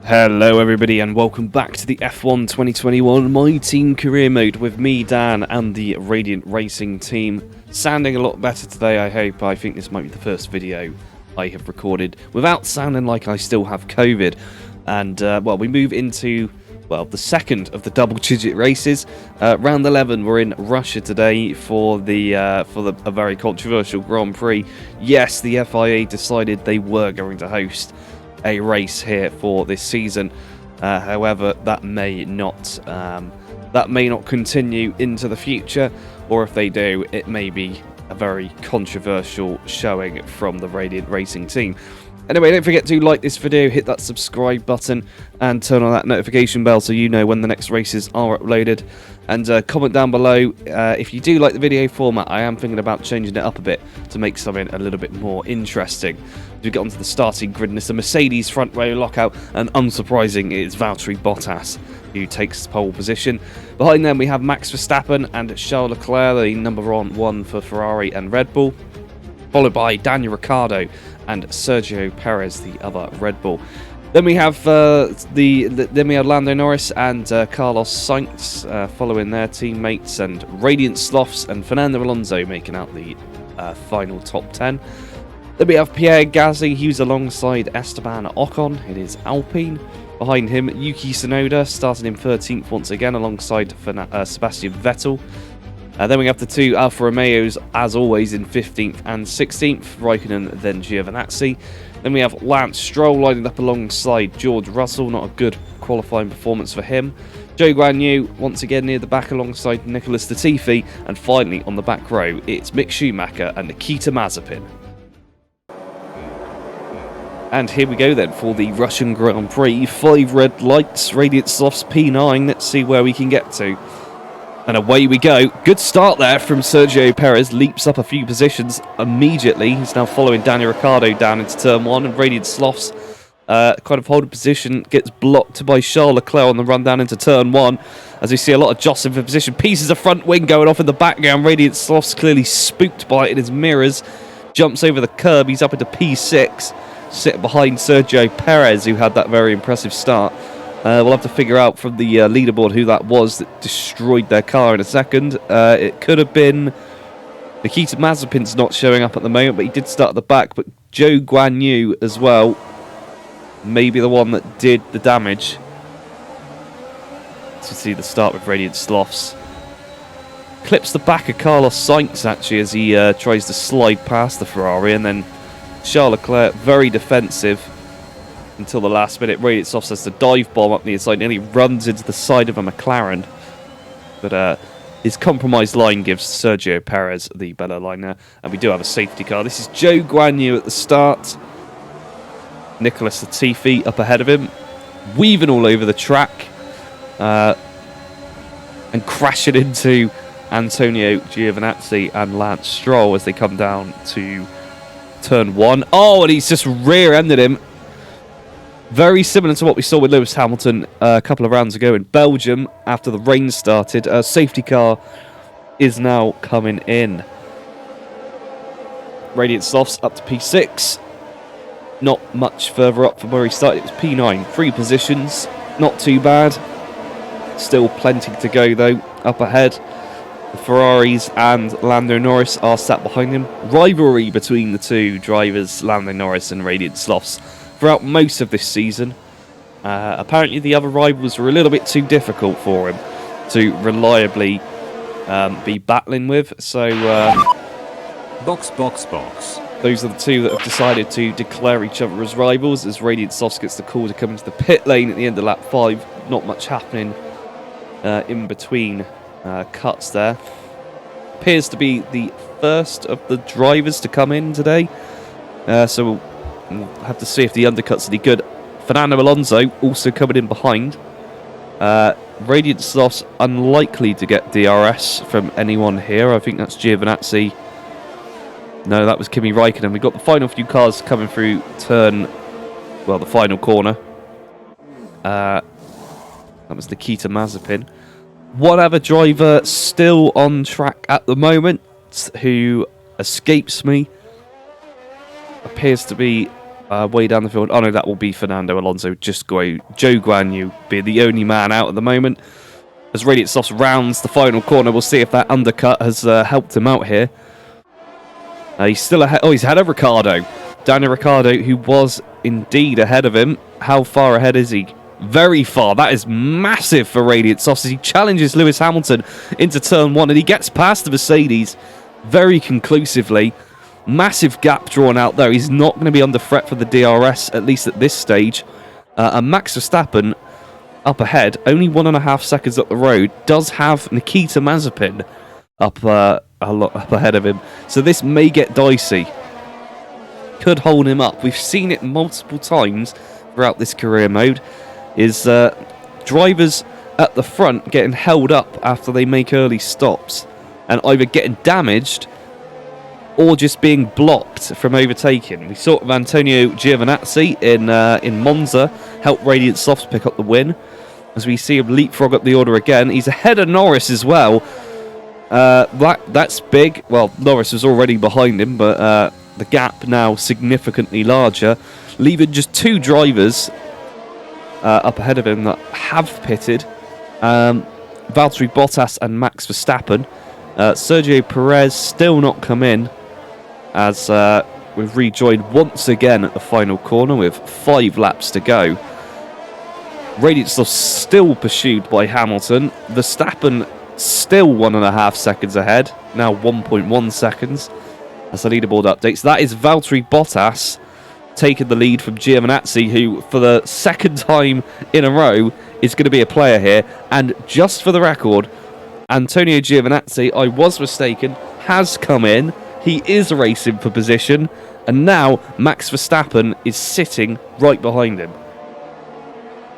Hello everybody and welcome back to the F1 2021 My Team Career Mode with me, Dan, and the Radiant Racing team. Sounding a lot better today, I hope. I think this might be the first video I have recorded without sounding like I still have COVID. And, well, we move into, well, the second of the double-digit races. Round 11, we're in Russia today for a very controversial Grand Prix. Yes, the FIA decided they were going to host a race here for this season. However, that may not continue into the future, or if they do, it may be a very controversial showing from the Radiant Racing team. Anyway, don't forget to like this video, hit that subscribe button, and turn on that notification bell so you know when the next races are uploaded. And comment down below if you do like the video format. I am thinking about changing it up a bit to make something a little bit more interesting. As we get onto the starting grid, and it's a Mercedes front row lockout, and unsurprising, it's Valtteri Bottas who takes pole position. Behind them we have Max Verstappen and Charles Leclerc, the number one for Ferrari and Red Bull, followed by Daniel Ricciardo and Sergio Perez, the other Red Bull. Then we have Lando Norris and Carlos Sainz following their teammates, and Radiant Slothz and Fernando Alonso making out the final top 10. Then we have Pierre Gasly, he's alongside Esteban Ocon. It is Alpine. Behind him, Yuki Tsunoda starting in 13th once again alongside Sebastian Vettel. Then we have the two Alfa Romeos, as always, in 15th and 16th, Raikkonen, then Giovinazzi. Then we have Lance Stroll lining up alongside George Russell, not a good qualifying performance for him. Zhou Guanyu once again near the back alongside Nicholas Latifi. And finally, on the back row, it's Mick Schumacher and Nikita Mazepin. And here we go then for the Russian Grand Prix. 5 red lights, Radiant Slothz P9. Let's see where we can get to. And away we go. Good start there from Sergio Perez. Leaps up a few positions immediately. He's now following Daniel Ricciardo down into turn 1. And Radiant Slothz kind of hold a position. Gets blocked by Charles Leclerc on the run down into turn 1. As we see a lot of jostling for position. Pieces of front wing going off in the background. Radiant Slothz clearly spooked by it in his mirrors. Jumps over the curb. He's up into P6. Sitting behind Sergio Perez, who had that very impressive start. We'll have to figure out from the leaderboard who that was that destroyed their car in a second. It could have been Nikita Mazepin's not showing up at the moment, but he did start at the back. But Zhou Guanyu as well, maybe the one that did the damage. To see the start with Radiant Slothz. Clips the back of Carlos Sainz actually as he tries to slide past the Ferrari, and then Charles Leclerc very defensive until the last minute. Radiant Slothz has the dive bomb up the inside, nearly runs into the side of a McLaren. But his compromised line gives Sergio Perez the better line there. And we do have a safety car. This is Zhou Guanyu at the start. Nicholas Latifi up ahead of him, weaving all over the track. And crashing into Antonio Giovinazzi and Lance Stroll as they come down to turn 1. Oh, and he's just rear-ended him. Very similar to what we saw with Lewis Hamilton a couple of rounds ago in Belgium after the rain started. A safety car is now coming in. Radiant Slothz up to P6. Not much further up from where he started. It was P9. 3 positions. Not too bad. Still plenty to go, though. Up ahead, the Ferraris and Lando Norris are sat behind him. Rivalry between the two drivers, Lando Norris and Radiant Slothz, throughout most of this season. Apparently the other rivals were a little bit too difficult for him to reliably be battling with. So box. Those are the two that have decided to declare each other as rivals, as Radiant Slothz gets the call to come into the pit lane at the end of lap 5. Not much happening in between cuts there. Appears to be the first of the drivers to come in today. So we'll have to see if the undercut's any good. Fernando Alonso also coming in behind. Radiant Slothz unlikely to get DRS from anyone here. I think that's Giovinazzi. No, that was Kimi Raikkonen. We've got the final few cars coming through the final corner. That was Nikita Mazepin. One other driver still on track at the moment who escapes me. Appears to be way down the field. Oh no, that will be Fernando Alonso. Just go. Joe Guan Yu being the only man out at the moment. As Radiant Slothz rounds the final corner, we'll see if that undercut has helped him out here. He's still ahead. Oh, he's ahead of Ricciardo. Daniel Ricciardo, who was indeed ahead of him. How far ahead is he? Very far. That is massive for Radiant Slothz as he challenges Lewis Hamilton into turn 1 and he gets past the Mercedes very conclusively. Massive gap drawn out there. He's not going to be under threat for the DRS, at least at this stage. And Max Verstappen up ahead, only 1.5 seconds up the road, does have Nikita Mazepin up ahead of him. So this may get dicey. Could hold him up. We've seen it multiple times throughout this career mode. Is drivers at the front getting held up after they make early stops and either getting damaged or just being blocked from overtaking. We saw it with Antonio Giovinazzi in Monza, help Radiant Slothz pick up the win. As we see him leapfrog up the order again, he's ahead of Norris as well. That's big. Well, Norris was already behind him, but the gap now significantly larger, leaving just 2 drivers up ahead of him that have pitted. Valtteri Bottas and Max Verstappen. Sergio Perez still not come in, as we've rejoined once again at the final corner with 5 laps to go. Radiant Slothz still pursued by Hamilton. Verstappen still 1.5 seconds ahead, now 1.1 seconds as the leaderboard updates. That is Valtteri Bottas taking the lead from Giovinazzi, who for the second time in a row is going to be a player here. And just for the record, Antonio Giovinazzi, I was mistaken, has come in. He is racing for position, and now Max Verstappen is sitting right behind him.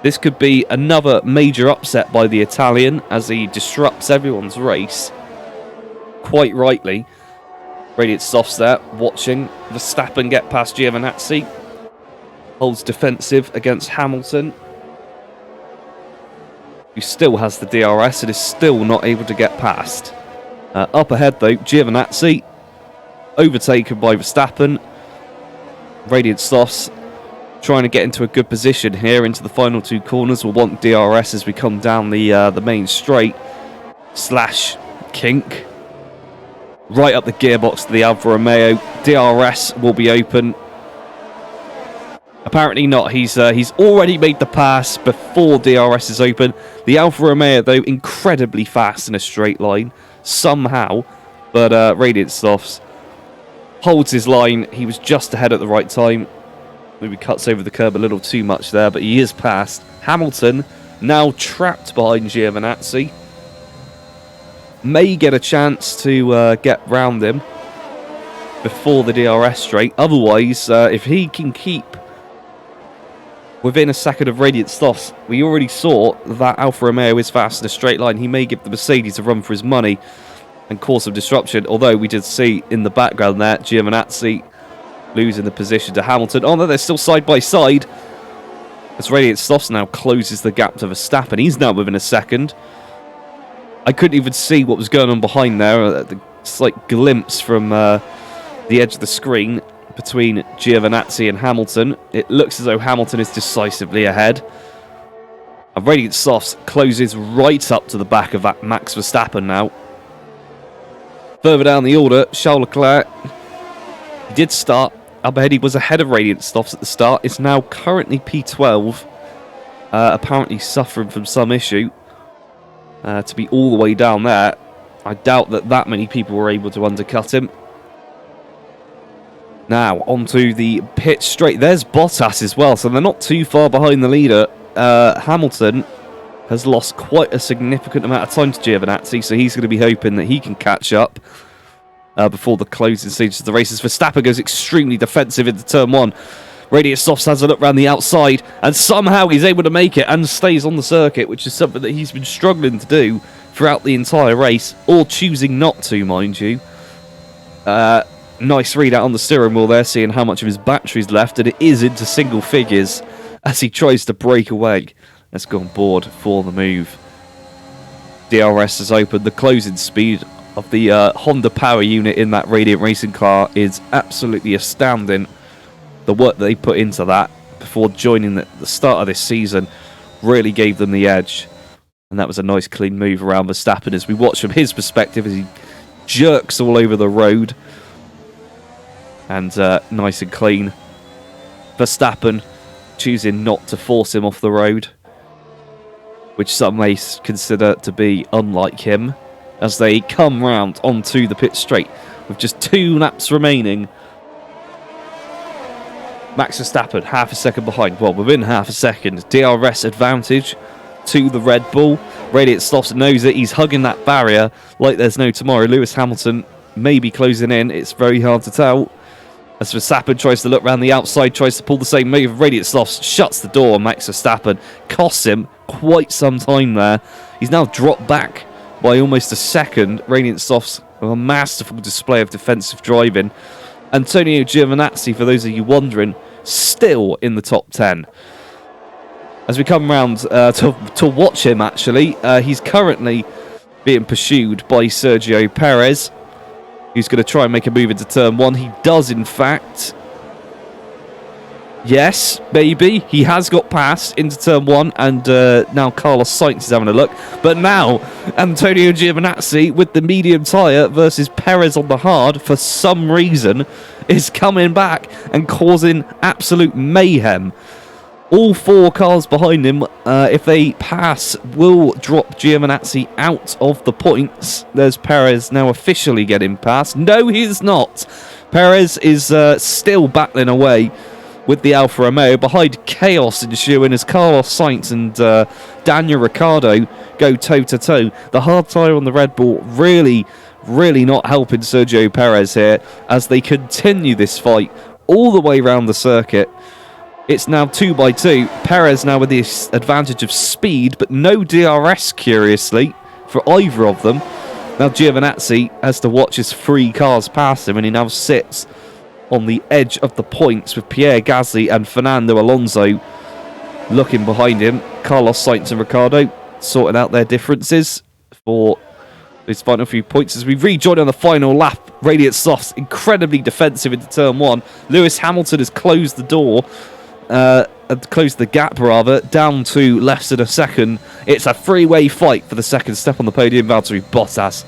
This could be another major upset by the Italian as he disrupts everyone's race. Quite rightly. Radiant Slothz there, watching Verstappen get past Giovinazzi. Holds defensive against Hamilton, who still has the DRS and is still not able to get past. Up ahead though, Giovinazzi, overtaken by Verstappen. Radiant Slothz trying to get into a good position here into the final 2 corners. We'll want DRS as we come down the main straight / kink. Right up the gearbox to the Alfa Romeo. DRS will be open. Apparently not. He's already made the pass before DRS is open. The Alfa Romeo, though, incredibly fast in a straight line somehow. But Radiant Slothz holds his line. He was just ahead at the right time. Maybe cuts over the curb a little too much there, but he is past. Hamilton now trapped behind Giovinazzi. May get a chance to get round him before the DRS straight. Otherwise, if he can keep within a second of Radiant Slothz, we already saw that Alfa Romeo is fast in a straight line. He may give the Mercedes a run for his money and cause some disruption. Although we did see in the background there, Giovinazzi losing the position to Hamilton. Oh no, they're still side by side. As Radiant Slothz now closes the gap to Verstappen. He's now within a second. I couldn't even see what was going on behind there. The slight glimpse from the edge of the screen between Giovinazzi and Hamilton. It looks as though Hamilton is decisively ahead. And Radiant Slothz closes right up to the back of that Max Verstappen now. Further down the order, Charles Leclerc. He did start up ahead. He was ahead of Radiant Slothz at the start. It's now currently P12. Apparently suffering from some issue. To be all the way down there. I doubt that many people were able to undercut him. Now, onto the pit straight. There's Bottas as well, so they're not too far behind the leader. Hamilton has lost quite a significant amount of time to Giovinazzi, so he's going to be hoping that he can catch up before the closing stages of the races. Verstappen goes extremely defensive into turn 1. Radiant Slothz has a look around the outside, and somehow he's able to make it and stays on the circuit, which is something that he's been struggling to do throughout the entire race, or choosing not to, mind you. Nice readout on the steering wheel there, seeing how much of his battery's left, and it is into single figures as he tries to break away. Let's go on board for the move. DRS is open. The closing speed of the Honda power unit in that Radiant Racing car is absolutely astounding. the work that they put into that before joining the start of this season really gave them the edge. And that was a nice clean move around Verstappen as we watch from his perspective as he jerks all over the road. And nice and clean. Verstappen choosing not to force him off the road, which some may consider to be unlike him, as they come round onto the pit straight with just 2 laps remaining. Max Verstappen half a second behind, well, within half a second. DRS advantage to the Red Bull. Radiant Slothz knows it. He's hugging that barrier like there's no tomorrow. Lewis Hamilton may be closing in. It's very hard to tell. As Verstappen tries to look around the outside, tries to pull the same move. Radiant Slothz shuts the door. Max Verstappen costs him quite some time there. He's now dropped back by almost a second. Radiant Slothz with a masterful display of defensive driving. Antonio Giovinazzi, for those of you wondering, still in the top 10. As we come round to watch him, actually, he's currently being pursued by Sergio Perez, who's going to try and make a move into turn 1. He does, in fact. Yes, maybe. He has got past into turn 1, and now Carlos Sainz is having a look. But now, Antonio Giovinazzi with the medium tyre versus Perez on the hard, for some reason, is coming back and causing absolute mayhem. All 4 cars behind him, if they pass, will drop Giovinazzi out of the points. There's Perez now officially getting past. No, he's not. Perez is still battling away with the Alfa Romeo. Behind, chaos ensuing as Carlos Sainz and Daniel Ricciardo go toe-to-toe. The hard tyre on the Red Bull really not helping Sergio Perez here as they continue this fight all the way around the circuit. It's now 2-2. Perez now with the advantage of speed, but no DRS, curiously, for either of them. Now Giovinazzi has to watch his 3 cars pass him, and he now sits on the edge of the points with Pierre Gasly and Fernando Alonso looking behind him. Carlos Sainz and Ricciardo sorting out their differences for his final few points as we rejoin on the final lap. Radiant Slothz incredibly defensive into turn 1. Lewis Hamilton has closed the door. Closed the gap rather, down to less than a second. It's a 3-way fight for the second step on the podium. Valtteri Bottas,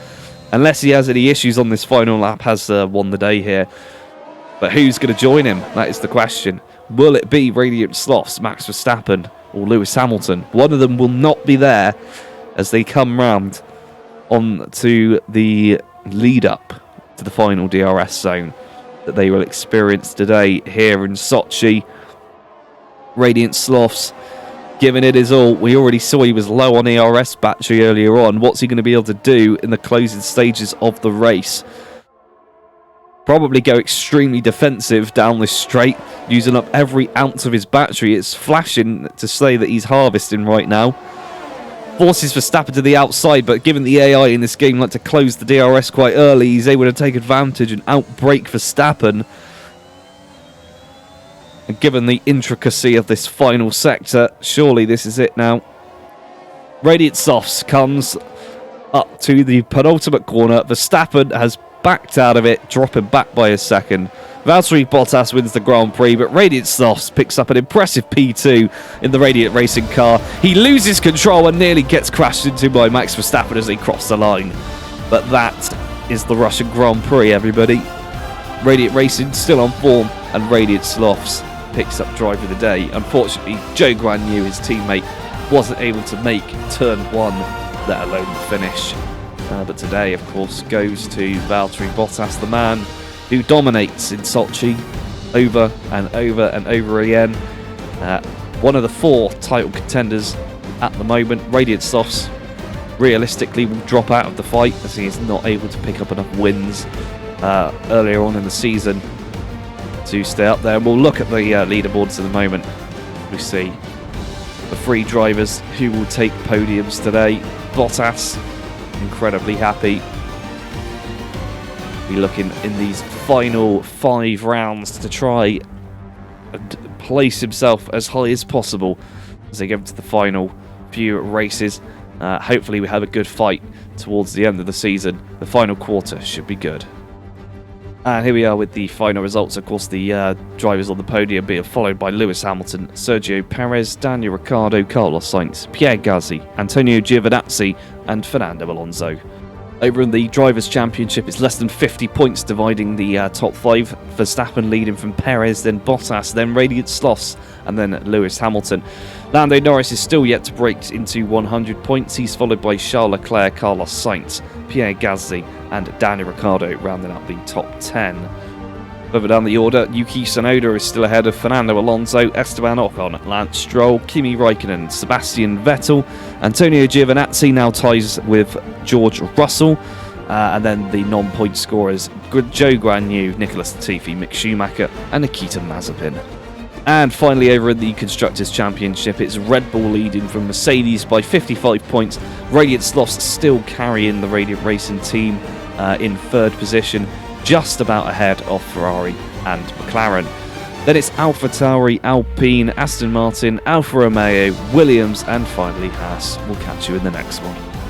unless he has any issues on this final lap, has won the day here. But who's going to join him? That is the question. Will it be Radiant Slothz, Max Verstappen, or Lewis Hamilton? One of them will not be there as they come round on to the lead up to the final DRS zone that they will experience today here in Sochi. Radiant Slothz giving it his all. We already saw he was low on ERS battery earlier on. What's he going to be able to do in the closing stages of the race? Probably go extremely defensive down this straight, using up every ounce of his battery. It's flashing to say that he's harvesting right now. Forces Verstappen to the outside, but given the AI in this game like to close the DRS quite early, he's able to take advantage and outbrake Verstappen. And given the intricacy of this final sector, surely this is it now. Radiant Slothz comes up to the penultimate corner. Verstappen has backed out of it, dropping back by a second. Valtteri Bottas wins the Grand Prix, but Radiant Slothz picks up an impressive P2 in the Radiant Racing car. He loses control and nearly gets crashed into by Max Verstappen as they cross the line. But that is the Russian Grand Prix, everybody. Radiant Racing still on form, and Radiant Slothz picks up driver of the day. Unfortunately, Zhou Guanyu, his teammate, wasn't able to make turn 1, let alone the finish. But today, of course, goes to Valtteri Bottas, the man who dominates in Sochi over and over and over again. One of the 4 title contenders at the moment. Radiant Slothz realistically will drop out of the fight as he is not able to pick up enough wins earlier on in the season to stay up there. We'll look at the leaderboards in a moment. We see the 3 drivers who will take podiums today. Bottas, incredibly happy. Be looking in these final 5 rounds to try and place himself as high as possible as they get into the final few races. Hopefully we have a good fight towards the end of the season. The final quarter should be good. And here we are with the final results. Of course, the drivers on the podium being followed by Lewis Hamilton, Sergio Perez, Daniel Ricciardo, Carlos Sainz, Pierre Gasly, Antonio Giovinazzi and Fernando Alonso. Over in the Drivers' Championship, it's less than 50 points dividing the top 5. Verstappen leading from Perez, then Bottas, then Radiant Slothz, and then Lewis Hamilton. Lando Norris is still yet to break into 100 points. He's followed by Charles Leclerc, Carlos Sainz, Pierre Gasly, and Daniel Ricciardo rounding out the top 10. Further down the order, Yuki Tsunoda is still ahead of Fernando Alonso, Esteban Ocon, Lance Stroll, Kimi Raikkonen, Sebastian Vettel. Antonio Giovinazzi now ties with George Russell. And then the non-point scorers, Joe Guanyu, Nicholas Latifi, Mick Schumacher and Nikita Mazepin. And finally, over in the Constructors' Championship, it's Red Bull leading from Mercedes by 55 points. Radiant Slothz still carrying the Radiant Racing team in third position, just about ahead of Ferrari and McLaren. Then it's AlphaTauri, Alpine, Aston Martin, Alfa Romeo, Williams, and finally Haas. We'll catch you in the next one.